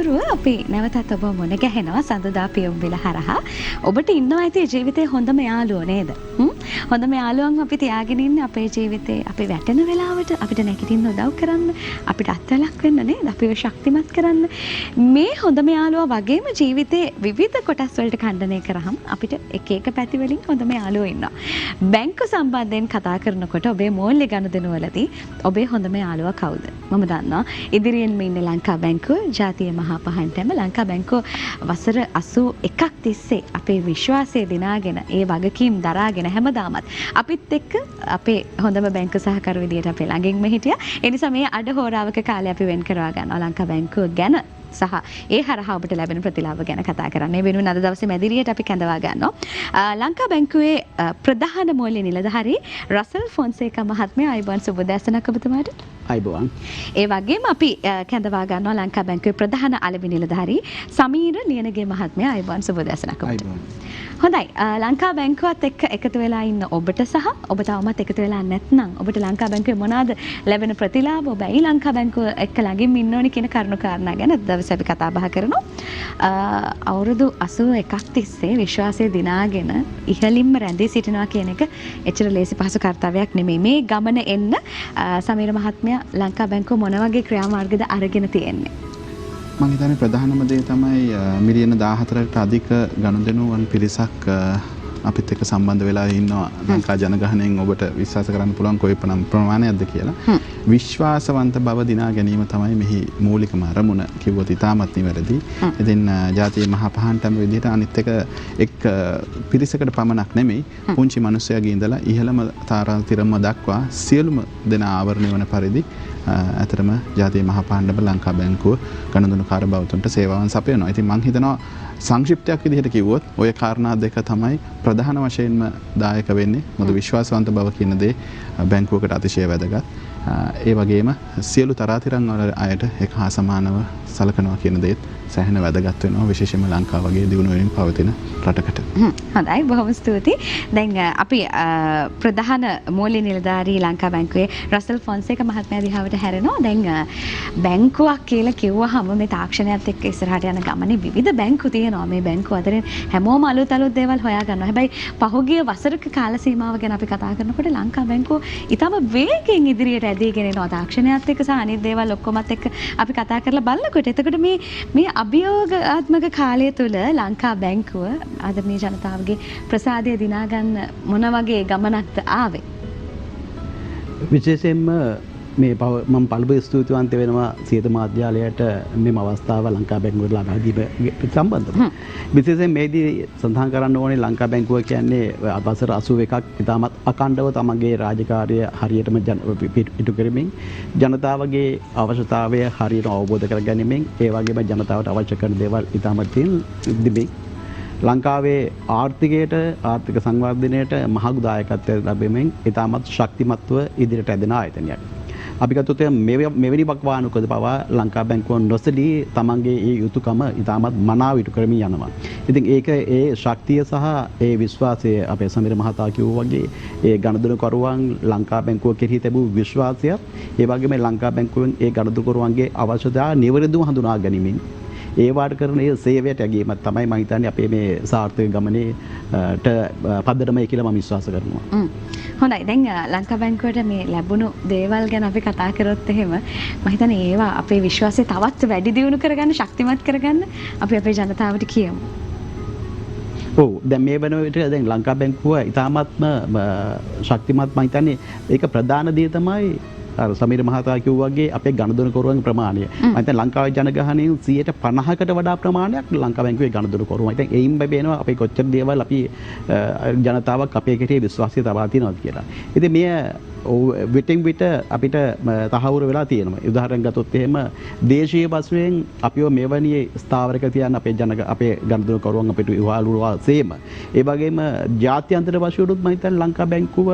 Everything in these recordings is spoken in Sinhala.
හාමුදුරුව අපි නැවතත් ඔබ මුණ ගැහෙනවා සඳුදා පියුම්විල හරහා. ඔබට ඉන්නවා ඇති ජීවිතේ හොඳම යාළුවෝ නේද? හොඳම යාළුවන් අපි තියාගෙන ඉන්නේ අපේ ජීවිතේ අපි වැටෙන වෙලාවට අපිට නැගිටින්න උදව් කරන්න, අපිට අත්වලක් වෙන්න නේද? අපිව ශක්තිමත් කරන්න. මේ හොඳම යාළුවා වගේම ජීවිතේ විවිධ කොටස් වලට ඛණ්ඩනය කරාම අපිට එක එක පැති වලින් හොඳම යාළුවෝ ඉන්නවා. බැංකු සම්බන්ධයෙන් කතා කරනකොට ඔබේ මූල්‍ය ගනුදෙනු වලදී ඔබේ හොඳම යාළුවා කවුද? මම දන්නවා ඉදිරියෙන්ම ඉන්න ලංකා බැංකුව, ජාතිය මහා පහන්ටම ලංකා බැංකුව වසර 81ක් තිස්සේ අපේ විශ්වාසය දිනාගෙන ඒ වගකීම් දරාගෙන හැමදාමත් අපිත් එක්ක අපේ හොඳම බැංකු සහකරු විදියට අපේ ළඟින්ම හිටියා. ඒ නිසා මේ අඩ හෝරාවක කාලේ අපි වෙන් කරවා ගන්නවා ලංකා බැංකුව ගැන සහ ඒ හරහා ඔබට ලැබෙන ප්‍රතිලාභ ගැන කතා කරන්න. ඒ වෙනුවෙන් අද දවසේ මැදිරියට අපි කැඳවා ගන්නවා ලංකා බැංකුවේ ප්‍රධාන මූල්‍ය නිලධාරී රසල් ෆොන්සේකා මහත්මයා. අයිබෝන් සුබ දැසනක් ඔබතුමාට. අයිබෝන්. ඒ වගේම අපි කැඳවා ගන්නවා ලංකා බැංකුවේ ප්‍රධාන අලෙවි නිලධාරී සමීර ලියනගේ මහත්මයා. අයිබෝන් සුබ දැසනක් ඔබට. හොඳයි, ලංකා බැංකුවත් එක්ක එකතු වෙලා ඉන්න ඔබට සහ ඔබ තවමත් එකතු වෙලා නැත්නම් ඔබට ලංකා බැංකුවේ මොනවාද ලැබෙන ප්‍රතිලාභ, ඔබ ඇයි ලංකා බැංකුව එක්ක ළඟින් ඉන්න ඕනේ කියන කරුණු කාරණා ගැන දවසේ අපි කතා බහ කරනවා. අවුරුදු 81ක් තිස්සේ විශ්වාසය දිනාගෙන ඉහළින්ම රැඳී සිටිනවා කියන එක එච්චර ලේසි පහසු කාර්යයක් නෙමෙයි. මේ ගමන එන්න සමීර මහත්මයා ලංකා බැංකුව මොන වගේ ක්‍රියාමාර්ගද අරගෙන තියෙන්නේ? මම හිතන්නේ ප්‍රධානම දේ තමයි මිලියන 14කට අධික ගනුදෙනුවන් පිරිසක් අපිත් එක්ක සම්බන්ධ වෙලා ඉන්නවා ලංකා ජනගහණයෙන්. ඔබට විශ්වාස කරන්න පුළුවන් කොයිපනම් ප්‍රමාණයක්ද කියලා. විශ්වාසවන්ත බව දිනා ගැනීම තමයි මෙහි මූලිකම අරමුණ කිව්වොත් ඉතාමත් නිවැරදි. ඉතින් ජාතිය මහා පහන්ටම විදිහට අනිත් එක් පිරිසකට පමණක් නෙමෙයි, පුංචි මිනිස්සයාගේ ඉඳලා ඉහළම තාරාතිරම දක්වා සියලුම දෙනා ආවරණය වන පරිදි ඇතරම ජාතිය මහා පහන්ටම ලංකා බැංකුව ගනුදෙනු කාර්යබහුතුන්ට සේවාවන් සපයනවා. ඉතින් මම හිතනවා සංක්ෂිප්තයක් විදිහට කිව්වොත් ඔය කාරණා දෙක තමයි ප්‍රධාන වශයෙන්ම දායක වෙන්නේ. මොකද විශ්වාසවන්ත බව කියන දේ බැංකුවකට අතිශය වැදගත්. ඒ වගේම සියලු තරාතිරම් වල අයට එක හා සමානව සලකනවා කියන දේත් සැහෙන වැදගත් වෙනවා, විශේෂයෙන්ම ලංකාව වගේ දියුණු වෙමින් පවතින රටකට. හොඳයි, බොහොම ස්තුතියි. දැන් අපි ප්‍රධාන මූල්‍ය නිලධාරී ලංකා බැංකුවේ රසල් ෆොන්සේකා මහත්මයා දිහාවට හැරෙනවා. දැන් බැංකුවක් කියලා කිව්වහම මේ තාක්ෂණයත් එක්ක ඉස්සරහට යන ගමනේ විවිධ බැංකු තියෙනවා. මේ බැංකු අතරින් හැමෝම අලුත් දේවල් හොයා ගන්නවා. හැබැයි පහුගිය වසරක කාල සීමාව ගැන අපි කතා කරනකොට ලංකා බැංකුව ඊටම වේගෙන් ඉදිරියට ඇදීගෙන යනවා. තාක්ෂණයත් එක්ක සහ අනිත් දේවල් ඔක්කොමත් එක්ක අපි කතා කරලා බලනකොට එතකොට මේ අභියෝගාත්මක කාලය තුල ලංකා බැංකුව ආදරණීය ජනතාවගේ ප්‍රසාදය දිනා ගන්න මොන වගේ ගමනක්ද ආවේ? විශේෂයෙන්ම මේ මම පළමුව ස්තුතිවන්ත වෙනවා සියත මාධ්‍යාලයට මෙම අවස්ථාව ලංකා බැංකුවට ලබා දීම සම්බන්ධව. විශේෂයෙන් මේදී සඳහන් කරන්න ඕනේ ලංකා බැංකුව කියන්නේ වසර 81ක් ඉතාමත් අඛණ්ඩව තමගේ රාජකාරිය හරියටම ඉටු කරමින් ජනතාවගේ අවශ්‍යතාවය හරියට අවබෝධ කරගැනීමෙන් ඒ වගේම ජනතාවට අවශ්‍ය කරන දේවල් ඉතාමත් තිබෙමින් ලංකාවේ ආර්ථිකයට ආර්ථික සංවර්ධනයට මහඟු දායකත්වයක් ලැබෙමින් ඉතාමත් ශක්තිමත්ව ඉදිරියට ඇදෙන ආයතනයක්. අපි ගත්තොත් මෙවැනි වකවානුකද පවා ලංකා බැංකුව නොසලී තමන්ගේ ඒ යුතුයකම ඉතාමත් මනාව ඉටු කරමින් යනවා. ඉතින් ඒක ඒ ශක්තිය සහ ඒ විශ්වාසය අපේ සමීර මහතා කිව්වා වගේ ඒ ගනුදෙනුකරුවන් ලංකා බැංකුව කෙරෙහි තිබූ විශ්වාසය, ඒ වගේම ලංකා බැංකුවෙන් ඒ ගනුදෙනුකරුවන්ගේ අවශ්‍යතාව නිවැරදිව හඳුනා ගැනීමෙන් ඒ වාට කරන ඒ සේවයට යැගීමක් තමයි මම හිතන්නේ අපේ මේ සාර්ථක ගමනේට පදනමයි කියලා මම විශ්වාස කරනවා. හොඳයි, දැන් ලංකා බැංකුවට මේ ලැබුණු දේවල් ගැන අපි කතා කරොත් එහෙම මම හිතන්නේ ඒවා අපේ විශ්වාසය තවත් වැඩි දියුණු කරගන්න, ශක්තිමත් කරගන්න අපි අපේ ජනතාවට කියමු. ඔව්, දැන් මේ වෙන විට දැන් ලංකා බැංකුව ඉතාමත්ම ශක්තිමත් මම හිතන්නේ ඒක ප්‍රධාන දේ තමයි සමීර මහතා කිව්වා වගේ අපේ ගනුදෙනුකරුවන් ප්‍රමාණය. මම හිතන්නේ ලංකාවේ ජනගහනයෙන් 50%කට වඩා ප්‍රමාණයක් ලංකා බැංකුවේ ගනුදෙනුකරුවන්. ඉතින් එයින් බැබේනවා අපේ කොච්චර දේවල් අපි ජනතාවක් අපේ කෙරේ විශ්වාසය තබා තියනවාද කියලා. ඉතින් මෙය විටින් විට අපිට තහවුරු වෙලා තියෙනවා. උදාහරණයක් ගත්තොත් එහෙම දේශීය වශයෙන් අපිව මෙවැනි ස්ථාවරක තියන්න අපේ ගනුදෙනුකරුවන් අපිට ඉවහලුවා සේම. ඒ වගේම ජාත්‍යන්තර වශයෙන් මම හිතන්නේ ලංකා බැංකුව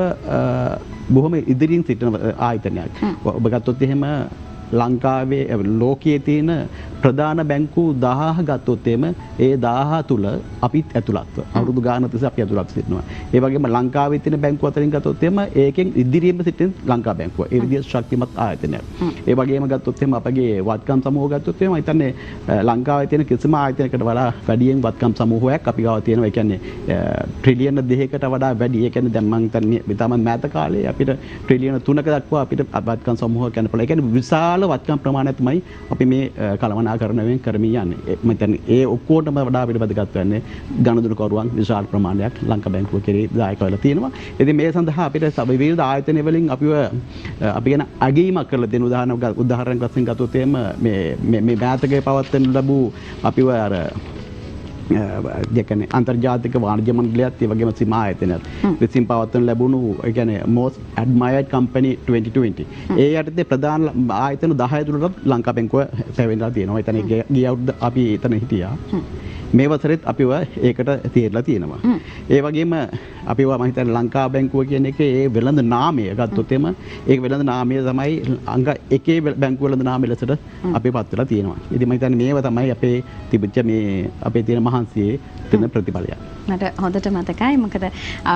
බොහොම ඉදිරියෙන් සිටින ආයතනයක්. ඔබ ගත්තොත් එහෙම ලංකාවේ ලෝකයේ තියෙන ප්‍රධාන බැංකු 1000 ගත්තොත් එම ඒ 1000 තුල අපිත් ඇතුළත්ව අවුරුදු ගානක් තිස්සේ අපි ඇතුළත් සිටිනවා. ඒ වගේම ලංකාවේ තියෙන බැංකු අතරින් ගත්තොත් එම ඒකෙන් ඉදිරියෙම සිටින ලංකා බැංකුව. ඒ විදිහට ශක්තිමත් ආයතනයක්. ඒ වගේම ගත්තොත් එම අපගේ වත්කම් සමූහ ගත්තොත් එම හිතන්නේ ලංකාවේ තියෙන කිසිම ආයතනයකට වඩා වැඩියෙන් වත්කම් සමූහයක් අපි ගාව තියෙනවා. ඒ කියන්නේ ට්‍රිලියන 2කට වඩා වැඩි. ඒ කියන්නේ දැන් මම හිතන්නේ තමයි මෑත කාලේ අපිට ට්‍රිලියන 3ක දක්වා අපිට වත්කම් සමූහ ගන්න පුළුවන්. ඒ කියන්නේ විශාල වත්කම් ප්‍රමාණයක් තමයි අපි මේ කළමනාකරණයෙන් කරමින් යන්නේ. මම හිතන්නේ ඒ ඔක්කොටම වඩා අපිට වැදගත් වෙන්නේ ගනුදෙනුකරුවන් විශාල ප්‍රමාණයක් ලංකා බැංකුව කෙරෙහි දායක වෙලා තියෙනවා. ඉතින් මේ සඳහා අපිට විවිධ ආයතන වලින් අපි ගැන අගීමක් කරලා දෙන උදාහරණයක් වශයෙන් ගත්තොත් එම මේ මෑතකේ පවත්වන ලැබූ අපිව අර දෙකනේ අන්තර්ජාතික වාණිජ්‍ය මණ්ඩලයත් ඒ වගේම සීමා ආයතනයත් විසින් පවත්වන ලැබුණු ඒ කියන්නේ most admired company 2020 ඒ යටතේ ප්‍රධාන ආයතන 10 තුලට ලංකා බැංකුව පැවෙන්නලා තියෙනවා. එතන ගිය අවුරුද්ද අපි එතන හිටියා. මේ වසරෙත් අපිව ඒකට තීරලා තියෙනවා. ඒ වගේම අපිව මම හිතන්නේ ලංකා බැංකුව කියන එකේ ඒ වෙළඳ නාමය ගත්තොත් එම ඒ වෙළඳ නාමය තමයි අංග එකේ බැංකුව වෙළඳ නාමය ලෙසට අපි පත් වෙලා තියෙනවා. ඉතින් මම හිතන්නේ මේව තමයි අපේ තිබිච්ච මේ අපේ තියෙන මහන්සියේ තියෙන ප්‍රතිඵලය. මට හොඳට මතකයි මොකද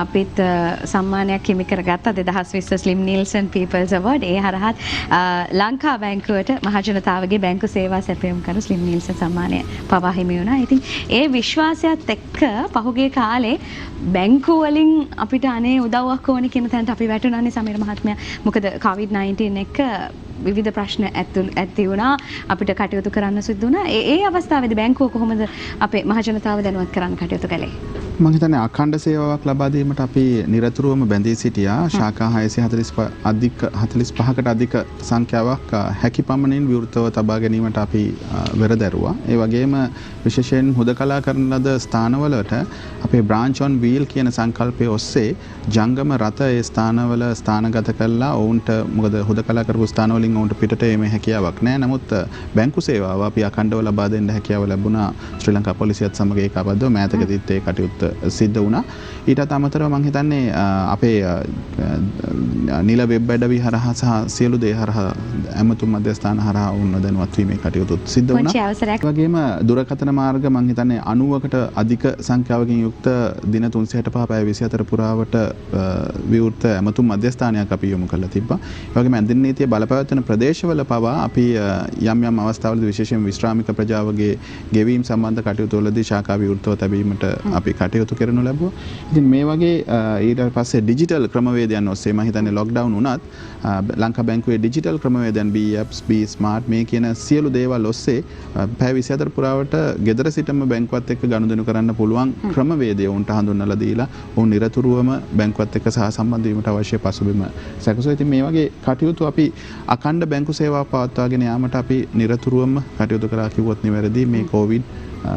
අපිත් සම්මානයක් හිමි කරගත්තා 2020 ස්ලිම් නිල්සන් පීපල්ස් අවෝඩ්. ඒ හරහත් ලංකා බැංකුවට මහජනතාවගේ බැංකු සේවා සැපයුම් කරු ස්ලිම් නිල්සන් සම්මානය පවා හිමි වුණා. ඉතින් ඒ විශ්වාසයත් එක්ක පහුගිය කාලේ බැංකු වලින් අපිට අනේ උදව්වක් ඕනේ කියන තැනට අපි වැටුණානේ සමීර මහත්මයා. මොකද COVID-19 එක විවිධ ප්‍රශ්න ඇති වුණා අපිට කටයුතු කරන්න සිදු වුණා. ඒ අවස්ථාවේදී බැංකුව කොහොමද අපේ මහජනතාව දැනුවත් කරන්න කටයුතු කළේ? මම හිතන්නේ අඛණ්ඩ සේවාවක් ලබා දීමට අපි නිරතුරුවම බැඳී සිටියා. ශාඛා 645කට අධික සංඛ්‍යාවක් හැකි පමණින් විවෘතව තබා ගැනීමට අපි වෙරදැරුවා. ඒ වගේම විශේෂයෙන් හුදකලා කරන ලද ස්ථානවලට අපේ branch on wheel කියන සංකල්පය ඔස්සේ ජංගම රථ ඒ ස්ථානවල ස්ථානගත කළා. ඔවුන්ට මොකද හුදකලා කරපු ස්ථානවලින් ඔවුන්ට පිටට එීමේ හැකියාවක් නැහැ. නමුත් බැංකු සේවාව අපි අඛණ්ඩව ලබා දෙන්න හැකියාව ලැබුණා. ශ්‍රී ලංකා පොලිසියත් සමග ඒකාබද්ධව මෑතකදීත් ඒ කටයුත්ත සිද්ධ වුණා. ඊටත් අමතරව මම හිතන්නේ අපේ නිල වෙබ් අඩවි හරහා සහ සියලු දේ හරහා ඇමතුම් මධ්‍යස්ථාන හරහා වුණ දැනුවත් වීමේ කටයුතුත් සිද්ධ වුණා. ඒ වගේම දුරකථන මාර්ග මම හිතන්නේ 90කට අධික සංඛ්‍යාවකින් යුක්ත දින 365 පැය 24 පුරාවට විවෘත ඇමතුම් මධ්‍යස්ථානයක් අපි යොමු කරලා තිබ්බා. ඒ වගේම ඇඳින් නීතිය බලපෑවන ප්‍රදේශවල පවා අපි යම් අවස්ථාවලදී විශේෂයෙන් විශ්‍රාමික ප්‍රජාවගේ ගෙවීම් සම්බන්ධ කටයුතු වලදී ශාඛා විවෘතව තැබීමට අපි කටයුතු කරනු ලැබුවා. ඉතින් මේ වගේ ඊට පස්සේ ඩිජිටල් ක්‍රමවේදයන් ඔස්සේ මම හිතන්නේ ලොක්ඩවුන් වුණත් ලංකා බැංකුවේ digital ක්‍රමවේදයන් B apps B smart මේ කියන සියලු දේවල් ඔස්සේ පැය 24 පුරාවට ගෙදර සිටම බැංකුවත් එක්ක ගනුදෙනු කරන්න පුළුවන් ක්‍රමවේදය උන්ට හඳුන්වලා දීලා උන් නිරතුරුවම බැංකුවත් එක්ක සහසම්බන්ධ වීමට අවශ්‍ය පසුබිම සැකසුවා. ඉතින් මේ වගේ කටයුතු අපි අඛණ්ඩ බැංකු සේවාව පවත්වාගෙන යාමට අපි නිරතුරුවම කටයුතු කරා කිව්වොත් නිවැරදි. මේ COVID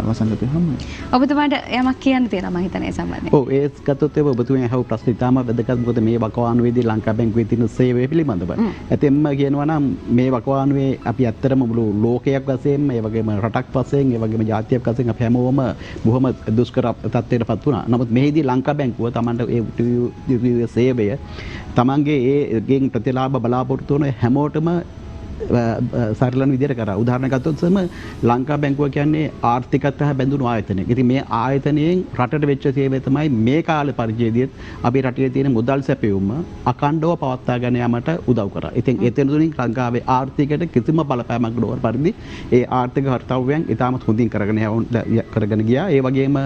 වසංගතය හැමෝම. ඔබතුමාට යමක් කියන්න තියෙනවා මම හිතන්නේ සම්බන්ධයෙන්. ඔව් ඒ ගත්තොත් ඒ ඔබතුමා අහපු ප්‍රශ්න ඉතාම වැදගත්. මොකද මේ වකවානුවේදී ලංකා බැංකුවේ තියෙන සේවය පිළිබඳව. ඇතෙම්ම කියනවා නම් මේ වකවානුවේ අපි ඇත්තටම මුළු ලෝකයක් වශයෙන් ඒ වගේම රටක් වශයෙන් ඒ වගේම ජාතියක් වශයෙන් අපි හැමෝම බොහොම දුෂ්කර තත්ත්වයකටපත් වුණා. නමුත් මෙහිදී ලංකා බැංකුව තමන්ට ඒ සේවය තමන්ගේ ඒගෙන් ප්‍රතිලාභ බලාපොරොත්තු වන හැමෝටම සරලන විදිහට කරා. උදාහරණයක් ගත්තොත් ලංකා බැංකුව කියන්නේ ආර්ථිකත්වය බැඳුණු ආයතනයක්. ඉතින් මේ ආයතනයෙන් රටට වෙච්ච සේවය තමයි මේ කාලේ පරිච්ඡේදයේත් අපේ රටේ තියෙන මුදල් සැපයුම අඛණ්ඩව පවත්වාගෙන යාමට උදව් කරා. ඉතින් එතනතුලින් ලංකාවේ ආර්ථිකයට කිසිම බලපෑමක් නොවන පරිදි ඒ ආර්ථික කර්තව්‍යයන් ඉතාමත් හොඳින් කරගෙන ගියා. ඒ වගේම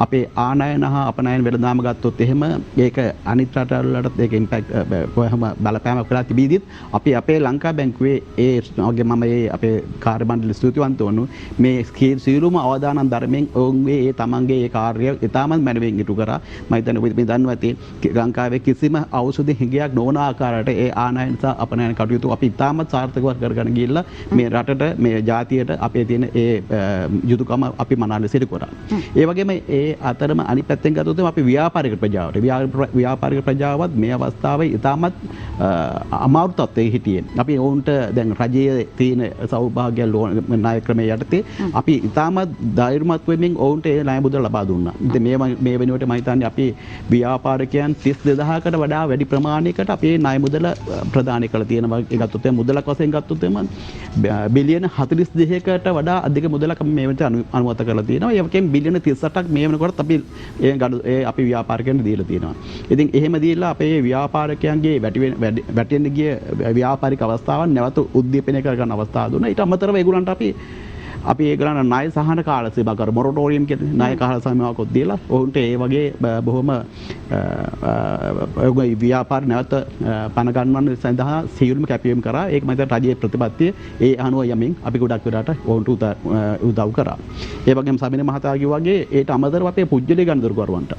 අපේ ආනයන හා අපනයන වෙළඳාම ගත්තොත් එහෙම ඒක අනිත් රටවලට ඒක ඉම්පැක්ට් කොහොම බලපෑමක් කරලා තිබීදිත් අපි අපේ ලංකා බැංකුවේ ඒ වගේ මම ඒ අපේ කාර්ය මණ්ඩල ස්තුතිවන්ත වුණු මේ සියලුම අවදානම් ධර්මයෙන් ඔවුන්ගේ ඒ තමන්ගේ ඒ කාර්යය ඉතාමත් මැනවින් ඉටු කරා. මම හිතන්නේ ඔබ මේ දන්නවා ඇති ලංකාවේ කිසිම ඖෂධ හිඟයක් නොවන ආකාරයට ඒ ආනයන සහ අපනයන කටයුතු අපි ඉතාමත් සාර්ථකව කරගෙන ගිහිල්ලා මේ රටට මේ ජාතියට අපේ තියෙන ඒ යුතුයකම අපි මනාල සිදු කරා. ඒ වගේම ඒ අතරම අනිත් පැත්තෙන් ගත්තොත් අපි ව්‍යාපාරික ප්‍රජාවට මේ අවස්ථාවේ ඉතාමත් අමාරු තත්ත්වයක හිටියේ. අපි ඔවුන්ට දැන් රජයේ තියෙන සෞභාග්‍ය ලෝන් ණය ක්‍රමය යටතේ අපි ඉතාමත් ධෛර්යමත් වෙමින් ඔවුන්ට ඒ ණය මුදල් ලබා දුන්නා. ඉතින් මේ වෙනුවට මම හිතන්නේ අපි ව්‍යාපාරිකයන් 32000කට වඩා වැඩි ප්‍රමාණයකට අපි ණය මුදල ප්‍රදානය කළා තියෙනවා. ඒ ගත්තොත් මුදලක් වශයෙන් ගත්තොත් එම බිලියන 42කට වඩා අධික මුදලක් මේ වෙනට අනුමත කරලා තියෙනවා. ඒ වගේම බිලියන 38ක් මේ වෙනකොට අපි ව්‍යාපාරිකයන්ට දීලා තියෙනවා. ඉතින් එහෙම දීලා අපේ ව්‍යාපාරිකයන්ගේ වැටෙන්න ගිය ව්‍යාපාරික අවස්ථාවන් නැවත උද්දීපනය කර ගන්න අවස්ථාව දුන්නා. ඊට අමතරව ඒගොල්ලන්ට අපි ඒගොල්ලන් ණය සහන කාල සීමා කර මොරටෝරියම් කියන ණය කාල සීමාවකුත් දීලා ඔවුන්ට ඒ වගේ බොහොම ව්‍යාපාර නැවත පණ ගන්නවන්න සඳහා සියලුම කැපවීම් කරා. ඒක මත රජයේ ප්‍රතිපත්තිය ඒ අනුව යමින් අපි ගොඩක් වෙලාට ඔවුන්ට උදව් කරා. ඒ වගේම සමින මහතා කිව්වා වගේ ඒට අමතරව අපේ පුජ්‍යලී ගණදරුකරුවන්ට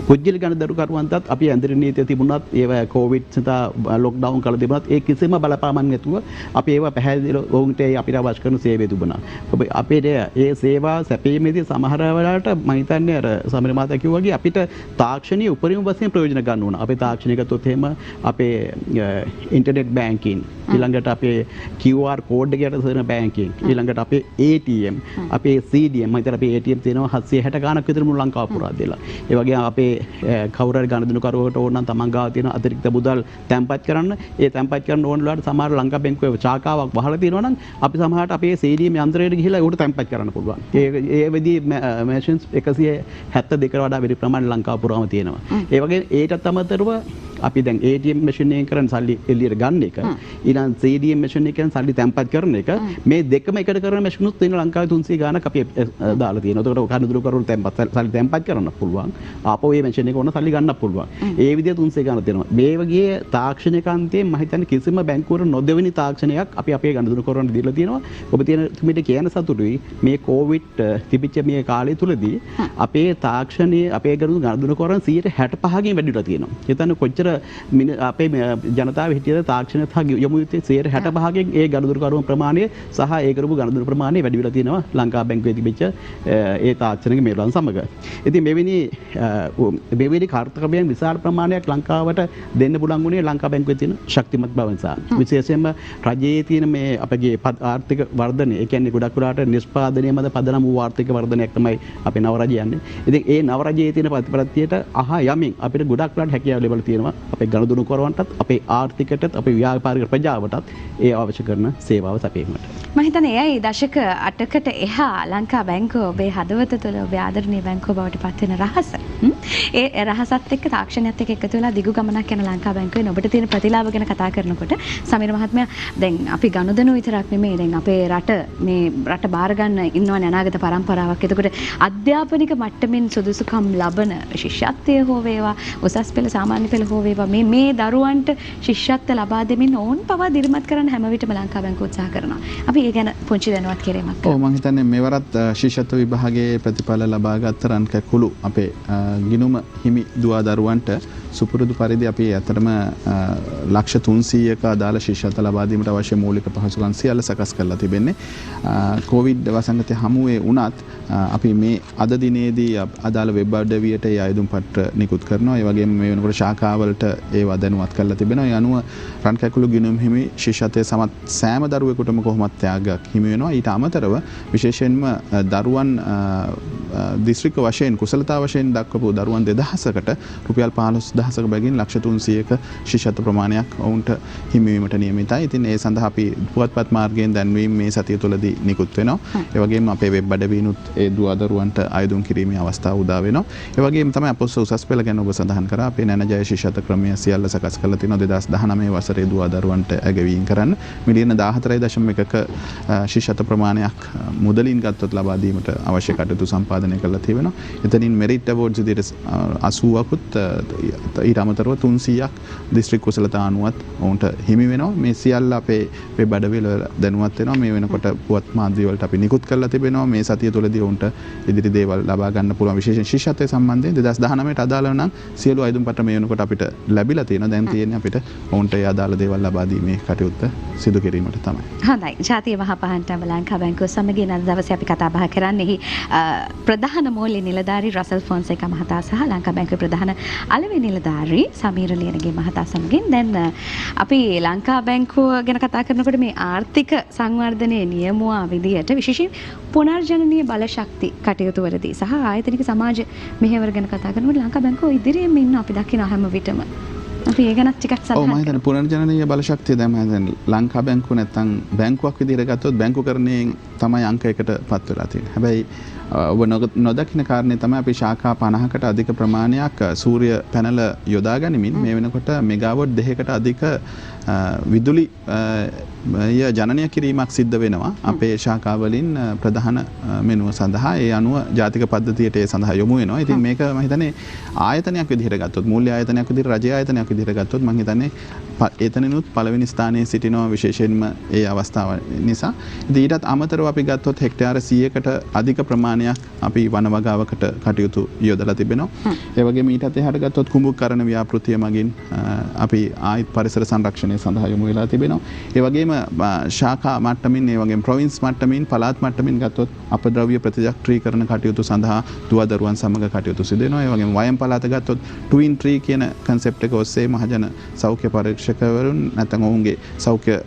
පුජ්‍යලි ගණදරුකරුවන්ටත් අපි ඇඳිරි නීතිය තිබුණත් ඒව කොවිඩ් සතා ලොක්ඩවුන් කළ තිබුණත් ඒ කිසිම බලපාමක් නැතුව අපි ඒව පැහැදිලිව ඔවුන්ට අපිට අවශ්‍ය කරන සේවය තිබුණා. අපිට ඒ සේවා සැපීමේදී සමහර වෙලාවට මම හිතන්නේ අර සමීර මහතා කිව්වා වගේ අපිට තාක්ෂණීය උපරිම වශයෙන් ප්‍රයෝජන ගන්න ඕන. අපේ තාක්ෂණික ගත්තොත් එහෙම අපේ ඉන්ටර්නෙට් බැංකින් ඊළඟට අපේ QR කෝඩ් එකකට සරන බැංකින් ඊළඟට අපේ ATM අපේ CDM මම හිතන්නේ අපේ ATM තියෙනවා 760 ගානක් විතර මුළු ලංකාව පුරා දෙලා. ඒ වගේම අපේ කවුරුහරි ගණදෙනුකරුවෙකුට ඕන නම් තමන් ගාව තියෙන අතිරික්ත මුදල් තැන්පත් කරන්න ඒ තැන්පත් කරන්න ඕන වෙලාවට සමහර ලංකා බැංකුවේ ශාඛාවක් වහලා තියෙනවා නම් අපි සමහරට අපේ CDM යන්ත්‍රයට ගිහිලා ඒකට තැන්පත් කරන්න පුළුවන්. ඒ වෙදී මැෂින්ස් 172කට වඩා වැඩි ප්‍රමාණයක් ලංකාව පුරාම තියෙනවා. ඒ වගේ ඒකටත් අමතරව අපි දැන් ATM මැෂින් එකෙන් කරන සල්ලි එළියට ගන්න එක ඊළඟ CDM මැෂින් එකෙන් සල්ලි තැන්පත් කරන එක මේ දෙකම එකට කරන මැෂිනුත් තියෙන ලංකාවේ 300 ගානක් අපි දාලා තියෙනවා. ඒකට කනුදුරු කරුණු සල්ලි තැන්පත් කරන්න පුළුවන්. ආපහු මේ මැෂින් එක ඕන සල්ලි ගන්න පුළුවන්. ඒ විදිහ 300 ගානක් තියෙනවා. මේ වගේ තාක්ෂණික අන්තයෙන් මම හිතන්නේ කිසිම බැංකුවකට නොදෙවෙනි තාක්ෂණයක් අපි අපේ ගණදෙනු කරවන්න දීලා තියෙනවා. ඔබ තියෙන කමිටේ කියන සතුටුයි මේ කොවිඩ් තිබිච්ච මේ කාලය තුලදී අපේ තාක්ෂණයේ අපේ ගණදෙනු කරවන 65%කින් වැඩිලා තියෙනවා. හිතන්න කොච්චර අපේ ජනතාව හිටියද තාක්ෂණයත් හා යොමු යුත්තේ 65%කින් ඒ ගණදෙනුකරුවන් ප්‍රමාණය සහ ඒ කරපු ගණදෙනු ප්‍රමාණය වැඩි වෙලා තියෙනවා ලංකා බැංකුවේ තිබිච්ච ඒ තාක්ෂණික මේලුවන් සමග. ඉතින් මෙවැනි කාර්යක්‍රමයන් විශාල ප්‍රමාණයක් ලංකාවට දෙන්න පුළුවන් වුණේ ලංකා බැංකුවේ තියෙන ශක්තිමත් බව නිසා. විශේෂයෙන්ම රජයේ තියෙන මේ අපගේ ආර්ථික වර්ධනය, ඒ කියන්නේ ගොඩක් වෙලාට නිෂ්පාදනය මත පදනම් වූ ආර්ථික වර්ධනයක් තමයි අපේ නව රජය යන්නේ. ඉතින් ඒ නව රජයේ තියෙන ප්‍රතිපත්තියට යමින් අපිට ගොඩක් වෙලාට හැකියාව ලැබලා තියෙනවා. අපේ ගණදෙනු කරවන්නටත් අපේ ආර්ථිකයටත් අපේ ව්‍යාපාරික ප්‍රජාවටත් ඒ අවශ්‍ය කරන සේවාව සැපයීමට. මම හිතන්නේ එයයි දශක 8කට එහා ලංකා බැංකුව ඔබේ හදවත තුළ ඔබේ ආදරණීය බැංකුව බවට පත් වෙන රහස. ඒ රහසත් එක්ක තාක්ෂණයත් එක්ක එකතු වෙලා දිගු ගමනක් යන ලංකා බැංකුවේ ඔබට තියෙන ප්‍රතිලාභ ගැන කතා කරනකොට සමීර මහත්මයා දැන් අපි ගනුදෙනු විතරක් නෙමෙයි දැන් අපේ රට බාර ගන්න ඉන්නවනේ අනාගත පරම්පරාවක්. එතකොට අධ්‍යාපනික මට්ටමින් සුදුසුකම් ලබන ශිෂ්‍යත්වය හෝ වේවා උසස් පෙළ සාමාන්‍ය පෙළ හෝ වේවා මේ දරුවන්ට ශිෂ්‍යත්ව ලබා දෙමින් ඔවුන් පවා දිරිමත් කරන්න හැම විටම ලංකා බැංකුව උත්සාහ කරනවා. අපි ඒ ගැන පුංචි දැනුවත් කිරීමක් කරනවා. ඔව් මම හිතන්නේ මෙවරත් ශිෂ්‍යත්ව විභාගයේ ප්‍රතිඵල ලබා ගත්ත රන් කැකුළු අපේ ගිනුම හිමි දුවා දරුවන්ට සුපුරුදු පරිදි අපි ඇත්තටම ලක්ෂ 300ක අදාළ ශිෂ්‍යත්ව ලබා දීමට අවශ්‍ය මූලික පහසුකම් සියල්ල සකස් කරලා තිබෙන්නේ. කොවිඩ් වසංගතය හමුවේ වුණත් අපි මේ අද දිනේදී අදාළ වෙබ් අඩවියට ඒ අයදුම් පත්‍ර නිකුත් කරනවා. ඒ වගේම මේ වෙනකොට ශාඛාවලට ඒවා දැනුවත් කරලා තිබෙනවා. ඒ අනුව රන් කැකුළු ගිනුම් හිමි ශිෂ්‍යත්වයේ සමත් සෑම දරුවෙකුටම කොහොමත් ත්‍යාගයක් හිමි වෙනවා. ඊට අමතරව විශේෂයෙන්ම දරුවන් දිස්ත්‍රික්ක වශයෙන් කුසලතා වශයෙන් දක්වපු දරුවන් 2000කට රුපියල් 15000ක බැගින් ලක්ෂ 300ක ශිෂ්‍යත්ව ප්‍රමාණයක් ඔවුන්ට හිමිවීමට නියමිතයි. ඉතින් ඒ සඳහා අපි පුවත්පත් මාර්ගයෙන් දැන්වීම මේ සතිය තුළදී නිකුත් වෙනවා. ඒ වගේම අපේ වෙබ් අඩවියනුත් ඒ දුවා දරුවන්ට අයදුම් කිරීමේ අවස්ථාව උදා වෙනවා. ඒ වගේම තමයි අපොස්ස උසස් පෙළ ගැන ඔබ සඳහන් කරා. අපේ නෑනජය ශිෂ්‍යත්ව ක්‍රමය සියල්ල සකස් කරලා තිනවා 2019 වසරේ දුවා දරුවන්ට ඇගවීම් කරන්න. මිලියන 14.1ක ශිෂ්‍යත්ව ප්‍රමාණයක් මුදලින් ගත්තොත් ලබා දීමට අවශ්‍ය කටයුතු සම්පාදනය කරලා තිබෙනවා. එතනින් මෙරිට් අවෝඩ්ස් විදිහට 80කුත් ඊට අමතරව 300ක් දිස්ත්‍රික් කුසලතා අනුවත් ඔවුන්ට හිමි වෙනවා. මේ සියල්ල අපේ වෙබ් අඩවිවල දැනුවත් වෙනවා. මේ වෙනකොට පුවත් මාධ්‍ය වලට අපි නිකුත් කරලා තිබෙනවා. මේ සතිය තුළදී ඔවුන්ට ඉදිරි දේවල් ලබා ගන්න පුළුවන් විශේෂයෙන් ශිෂ්‍යත්වයේ සම්බන්ධයෙන් 2019ට අදාළ නම් සියලු අයදුම් පත්‍ර මේ වෙනකොට අපිට ලැබිලා තියෙනවා. දැන් තියෙන්නේ අපිට ඔවුන්ට ඒ අදාළ දේවල් ලබා දීමේ කටයුත්ත සිදු කිරීමට තමයි. හොඳයි. ජාතිය මහා පහන්ටම ලංකා බැංකුව සමග අද දවසේ අපි කතා බහ කරන්නේ ප්‍රධාන මූල්‍ය නිලධාරී රසල් ෆොන්සේකා මහතා සහ ලංකා බැංකුවේ ප්‍රධාන අලෙවි නිලධාරී නිලධාරී සමීර ලියනගේ මහතා සමගින් දැන් අපි ලංකා බැංකුව ගැන කතා කරනකොට මේ ආර්ථික සංවර්ධනයේ නියමුවා විදියට විශේෂයෙන් පුනර්ජනනීය බලශක්ති කටයුතු වලදී සහ ආයතනික සමාජ මෙහෙවර ගැන කතා කරනකොට ලංකා බැංකුව ඉදිරියෙම ඉන්න අපි දකින හැම විටම අපි ඒ ගැනත් ටිකක් සඳහන් මම හිතන්නේ පුනර්ජනනීය බලශක්තිය දැන් මම හිතන්නේ ලංකා බැංකුව නැත්තම් බැංකුවක් විදිහට ගත්තොත් බැංකුකරණයෙන් තමයි අංක 1ට පත් වෙලා තියෙන්නේ. හැබැයි ඔබ නොදකින කාරණේ තමයි අපි ශාඛා 50කට අධික ප්‍රමාණයක් සූර්ය පැනල යොදා ගනිමින් මේ වෙනකොට මෙගාවොට් 2කට අධික විදුලි ජනනය කිරීමක් සිද්ධ වෙනවා අපේ ශාඛාවලින් ප්‍රධාන මෙනුව සඳහා ඒ අනුව ජාතික පද්ධතියට ඒ සඳහා යොමු වෙනවා. ඉතින් මේක මම හිතන්නේ ආයතනයක් විදිහට ගත්තොත් මූල්‍ය ආයතනයක් විදිහට රජයේ ආයතනයක් විදිහට ගත්තොත් මම හිතන්නේ එතනිනුත් පළවෙනි ස්ථානයේ සිටිනවා විශේෂයෙන්ම ඒ අවස්ථාව නිසා. ඉතින් ඊටත් අමතරව අපි ගත්තොත් හෙක්ටයාර 100කට අධික ප්‍රමාණයක් අපි වන වගාවකට කටයුතු යොදලා තිබෙනවා. ඒ වගේම ඊටත් එහාට ගත්තොත් කුඹුකරණ ව්‍යාපෘතිය මගින් අපි ආයිත් පරිසර සංරක්ෂණය සඳහා යොමු වෙලා තිබෙනවා. ඒ වගේම ශාඛා මට්ටමින් ඒ වගේම ප්‍රොවින්ස් මට්ටමින් පළාත් මට්ටමින් ගත්තොත් අපද්‍රව්‍ය ප්‍රතිචක්‍රීකරණ කටයුතු සඳහා දුවදරුවන් සමග කටයුතු සිදු වෙනවා. ඒ වගේම වයම් පළාත ගත්තොත් ට්වින් ට්‍රී කියන කන්සෙප්ට් එක ඔස්සේ මහජන සෞඛ්‍ය පරීක්ෂකවරුන් නැත්නම් ඔවුන්ගේ සෞඛ්‍ය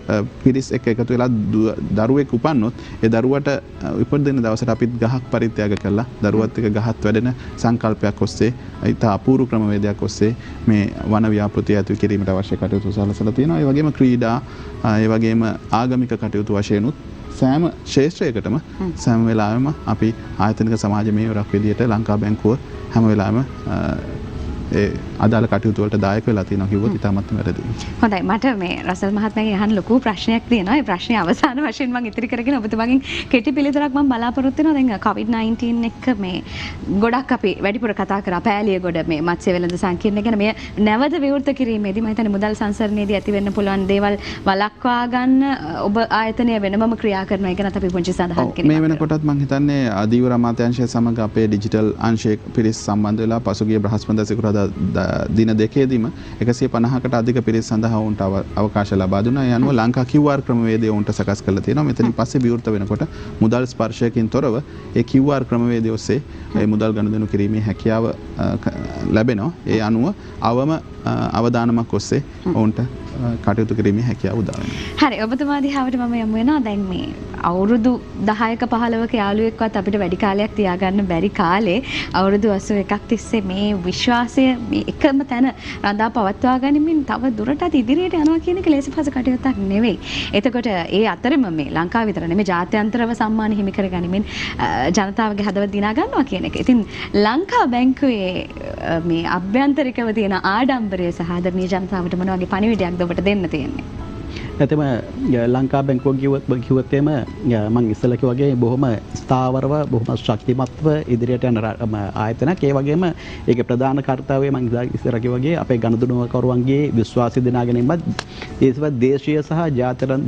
පිරිස් එක්ක එකතු වෙලා දරුවෙක් උපන්නොත් ඒ දරුවට උපදින දවසට අපිත් ගහක් පරිත්‍යාග කරලා දරුවත් එක්ක ගහත් වැඩෙන සංකල්පයක් ඔස්සේ ඉතා අපූර්ව ක්‍රමවේදයක් ඔස්සේ මේ වන ව්‍යාපෘතිය ඇතුළු කිරීමට අවශ්‍ය කටයුතු සලසලා තියෙනවා. ඒ වගේම ක්‍රීඩා ඒ වගේම ආගමික කටයුතු වශයෙන්ුත් සෑම ක්ෂේත්‍රයකටම සෑම වෙලාවෙම අපි ආයතනික සමාජ මෙහෙවරක් විදියට ලංකා බැංකුව හැම වෙලාවෙම ඒ අදාළ කටයුතු වලට දායක වෙලා තියෙනවා කිව්වොත් ඉතාමත් වැරදි. හොඳයි මට මේ රසල් මහත්මයාගේ අහන්න ලොකු ප්‍රශ්නයක් තියෙනවා. ඒ ප්‍රශ්නේ අවසාන වශයෙන් මම ඉතිරි කරගෙන ඔබතුමාගෙන් කෙටි පිළිතුරක් මම බලාපොරොත්තු වෙනවා. දැන් COVID-19 එක්ක මේ ගොඩක් අපි වැඩිපුර කතා කරා පෑලිය ගොඩ මේ මත්ස්‍ය වෙළඳ සංකීර්ණ ගැන මේ නැවත විවෘත කිරීමේදී මම හිතන්නේ මුදල් සංසරණයේදී ඇති වෙන්න පුළුවන් දේවල් වළක්වා ගන්න ඔබ ආයතනය වෙනමම ක්‍රියා කරනවා. ඒක නැත්නම් අපි පුංචි සඳහන් කිරීමක්. මේ වෙනකොටත් මම හිතන්නේ අධීවර අමාත්‍යාංශය සමග අපේ ඩිජිටල් අංශයේ පිරිස් සම්බන්ධ වෙලා පසුගිය බ්‍රහස්පතින්දා සිකුරාදා දින දෙකේදීම 150කට අධික පිරිස් සඳහා උන්ට අවකාශ ලබා දුන්නා. ඒ අනුව ලංකා QR ක්‍රමවේදය උන්ට සකස් කරලා තියෙනවා. මෙතනින් පස්සේ විවෘත වෙනකොට මුදල් ස්පර්ශයකින් තොරව ඒ QR ක්‍රමවේදය ඔස්සේ ඒ මුදල් ගනුදෙනු කිරීමේ හැකියාව ලැබෙනවා. ඒ අනුව අවදානමක් ඔස්සේ ඔවුන්ට කටයුතු කිරීමේ හැකියාව උදා වෙනවා. හරි ඔබතුමා දිහාවට මම යමු වෙනවා. දැන් මේ අවුරුදු 10ක 15ක යාළුවෙක්වත් අපිට වැඩි කාලයක් තියාගන්න බැරි කාලේ අවුරුදු 81ක් තිස්සේ මේ විශ්වාසය මේ එකම තැන රඳා පවත්වා ගනිමින් තව දුරටත් ඉදිරියට යනවා කියන එක ලේසි පහසු කටයුත්තක් නෙවෙයි. එතකොට ඒ අතරම මේ ලංකාව විතර නෙමෙයි ජාත්‍යන්තරව සම්මාන හිමි කර ගනිමින් ජනතාවගේ හදවත දිනා ගන්නවා කියන එක. ඉතින් ලංකා බැංකුවේ මේ අභ්‍යන්තරිකව තියෙන ආඩම්බරය සහ ආදරණීය ජනතාවට මොන වගේ පණිවිඩයක්ද ඔබට දෙන්න තියෙන්නේ? ඇතම ලංකා බැංකුව කිව්වොත් මම ඉස්සෙල්ලා කිව්වා වගේ බොහොම ස්ථාවරව බොහොම ශක්තිමත්ව ඉදිරියට යන ආයතනයක්. ඒ වගේම ඒකේ ප්‍රධාන කාර්යය මම ඉස්සෙල්ලා කිව්වා වගේ අපේ ගනුදෙනුකරුවන්ගේ විශ්වාසය දිනා ගැනීමත් ඒසවත් දේශීය සහ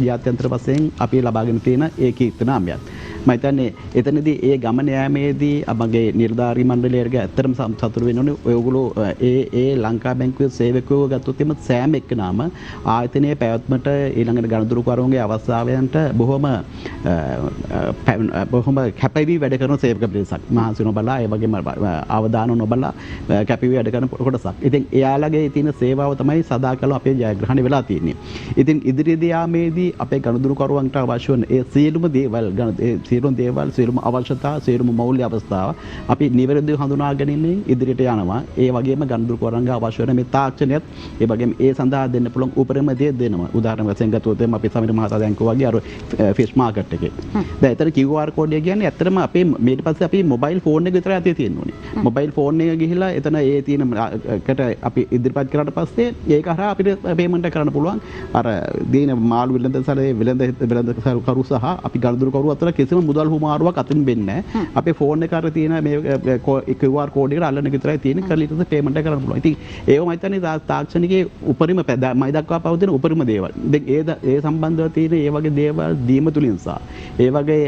ජාත්‍යන්තර වශයෙන් අපි ලබාගෙන තියෙන ඒකීත්ව නාමයක්. මම හිතන්නේ එතනදී ඒ ගමන යාමේදී අපගේ නිලධාරී මණ්ඩලයට ඇත්තටම සතුටු වෙන්න ඕනේ. ඔයගොල්ලෝ ඒ ලංකා බැංකුවේ සේවකයෝ ගත්තොත් එම සෑම එක්කනම ආයතනයේ පැවැත්මට ඊළඟට ගණදුරුකරුවන්ගේ අවස්ථාවයන්ට බොහොම කැපවී වැඩ කරන සේවක පිරිසක්. මහන්සි නොබලා ඒ වගේම අවදාන නොබලා කැපවී වැඩ කරන කොටසක්. ඉතින් එයාලගේ තියෙන සේවාව තමයි සදාකල අපේ ජයග්‍රහණය වෙලා තියෙන්නේ. ඉතින් ඉදිරියේදී යාමේදී අපේ ගණදුරුකරුවන්ට අවශ්‍ය වන ඒ සියලුම දේවල් සියලුම අවශ්‍යතා සියලුම මෞල්‍ය අවස්ථාව අපි නිවැරදිව හඳුනා ගැනීමෙන් ඉදිරියට යනවා. ඒ වගේම ගණදුරුකරුවන්ගේ අවශ්‍ය වෙන මේ තාක්ෂණයත් ඒ වගේම ඒ සඳහා දෙන්න පුළුවන් උපරිම දේ දෙනවා. උදාහරණ වශයෙන් ගත්තොත් අපි සමීර මහතා දැන් කිව්වා වගේ අර ෆිෂ් මාකට් එකේ. දැන් එතන QR කෝඩ් එක කියන්නේ ඇත්තටම අපේ ඊට පස්සේ අපි මොබයිල් ෆෝන් එක විතරයි අතේ තියෙන්න ඕනේ. මොබයිල් ෆෝන් එක ගිහිලා එතන ඒ තියෙන එකට අපි ඉදිරිපත් කරාට පස්සේ ඒක හරහා අපිට පේමන්ට් කරන්න පුළුවන්. අර දින මාළු වෙළඳසැලේ වෙළඳ කරු සහ අපි ගණදුරු කරු අතර කිසිම මුදල් හුමාරුවක් අතින් වෙන්නේ නැහැ. අපේ ෆෝන් එක අර තියෙන මේ QR කෝඩ් එකට අල්ලන්න විතරයි තියෙන්නේ. කරලා ඊට පස්සේ පේමන්ට් කරන්න පුළුවන්. ඉතින් ඒව මම හිතන්නේ තාක්ෂණිකයේ උපරිම මයි දක්වා පවතින උපරිම දේවල්. ඒ සම්බන්ධව තියෙන ඒ වගේ දේවල් දීම තුලින් සහ ඒ වගේ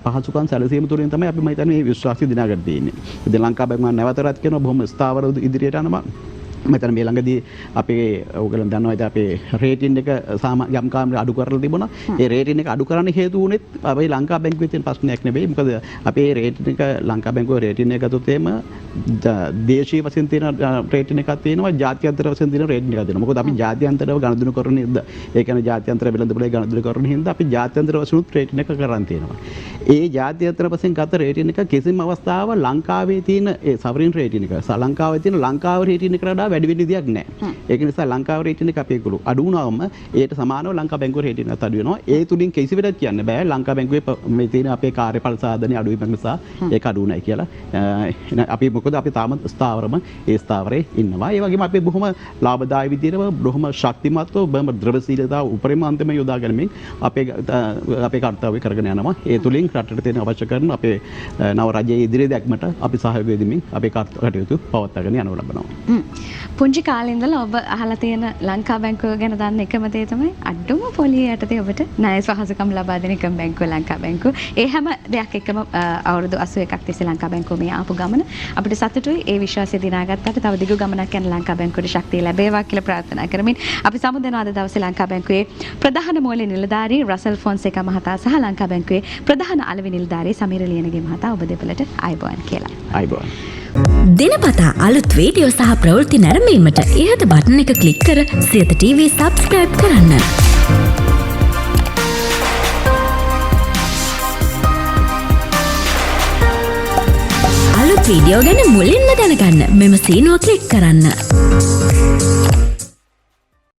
පහසුකම් සැලසීම තුලින් තමයි අපි මම හිතන්නේ මේ විශ්වාසය දිනාගන්න තියෙන්නේ. ඉතින් ලංකා බැංකුව නැවතරත් කියනවා බොහොම ස්ථාවරව ඉදිරියට යනවා. මෙතන මේ ළඟදී අපේ ඔයගොල්ලෝ දන්නවා ඉතින් අපේ රේටින් එක යම් කාමරේ අඩු කරලා තිබුණා. ඒ රේටින් එක අඩු කරන්න හේතු වුණෙත් අපේ ලංකා බැංකුවේ තියෙන ප්‍රශ්නයක් නෙවෙයි. මොකද අපේ රේටින් එක ලංකා බැංකුවේ රේටින් එක ගත්තොත් එහෙම දේශීය වශයෙන් තියෙන රේටින් එකක් තියෙනවා, ජාත්‍යන්තර වශයෙන් තියෙන රේටින් එකක් තියෙනවා. මොකද අපි ජාත්‍යන්තරව ගණදෙනු කරන හින්දා, ඒ කියන්නේ ජාත්‍යන්තර වෙළඳපොලේ ගණදෙනු කරන හින්දා අපි ජාත්‍යන්තර වශයෙන් රේටින් එක කරන් තියෙනවා. ඒ ජාත්‍යන්තර වශයෙන් ගත රේටින් එක කිසිම අවස්ථාවක ලංකාවේ තියෙන ඒ සවරින් රේටින් එක ලංකාවේ තියෙන ලංකාවේ රේටින් එකට වඩා වැඩි වෙන විදියක් නැහැ. ඒක නිසා ලංකාවේ රේටින් එක අපේ ගුරු අඩු වුණාම ඒට සමානව ලංකා බැංකුවේ රේටින් එකත් අඩු වෙනවා. ඒ තුලින් කිසි වෙලක් කියන්න බෑ ලංකා බැංකුවේ මේ තියෙන අපේ කාර්යඵල සාධනේ අඩු වීම නිසා ඒක අඩු වුණයි කියලා. අපි මොකද අපි තාම ස්ථාවරම ඒ ස්ථාවරේ ඉන්නවා. ඒ වගේම අපි බොහොම ලාභදායී විදියට බොහොම ශක්තිමත්ව බොහොම ද්‍රවශීලතාව උපරිම අන්තිම යොදා ගැනීමෙන් අපේ කර්තව්‍ය කරගෙන යනවා. ඒ තුලින් රටට තියෙන අවශ්‍ය කරන අපේ නව රජයේ ඉදිරි දැක්මට අපි සහයෝගය දෙමින් අපේ කටයුතු පවත්වාගෙන යනු ලබනවා. පුංචි කාලේ ඉඳලා ඔබ අහලා තියෙන ලංකා බැංකුව ගැන දන්න එකම දේ තමයි අඩුම පොලිය යටතේ ඔබට ණය සහසකම් ලබා දෙන එකම බැංකුව ලංකා බැංකුව. ඒ හැම දෙයක් එක්කම අවුරුදු 81ක් තිස්සේ ලංකා බැංකුව මේ ආපු ගමන අපිට සතුටුයි. ඒ විශ්වාසය දිනාගත්තට තව දිගු ගමනක් යන ලංකා බැංකුවට ශක්තිය ලැබේවා කියලා ප්‍රාර්ථනා කරමින් අපි සමුදෙනවා අද දවසේ ලංකා බැංකුවේ ප්‍රධාන මූල්‍ය නිලධාරී රසල් ෆොන්සේකා මහතා සහ ලංකා බැංකුවේ ප්‍රධාන අලෙවි නිලධාරී සමීර ලියනගේ මහතා ඔබ දෙපළට ආයුබෝවන් කියලා. ආයුබෝවන්. දිනපතා අලුත් වීඩියෝ සහ ප්‍රවෘත්ති නැරඹීමට ඉහත බටන් එක ක්ලික් කර සියත TV සබ්ස්ක්‍රයිබ් කරන්න. අලුත් වීඩියෝ ගැන මුලින්ම දැනගන්න මෙම සීනුව ක්ලික් කරන්න.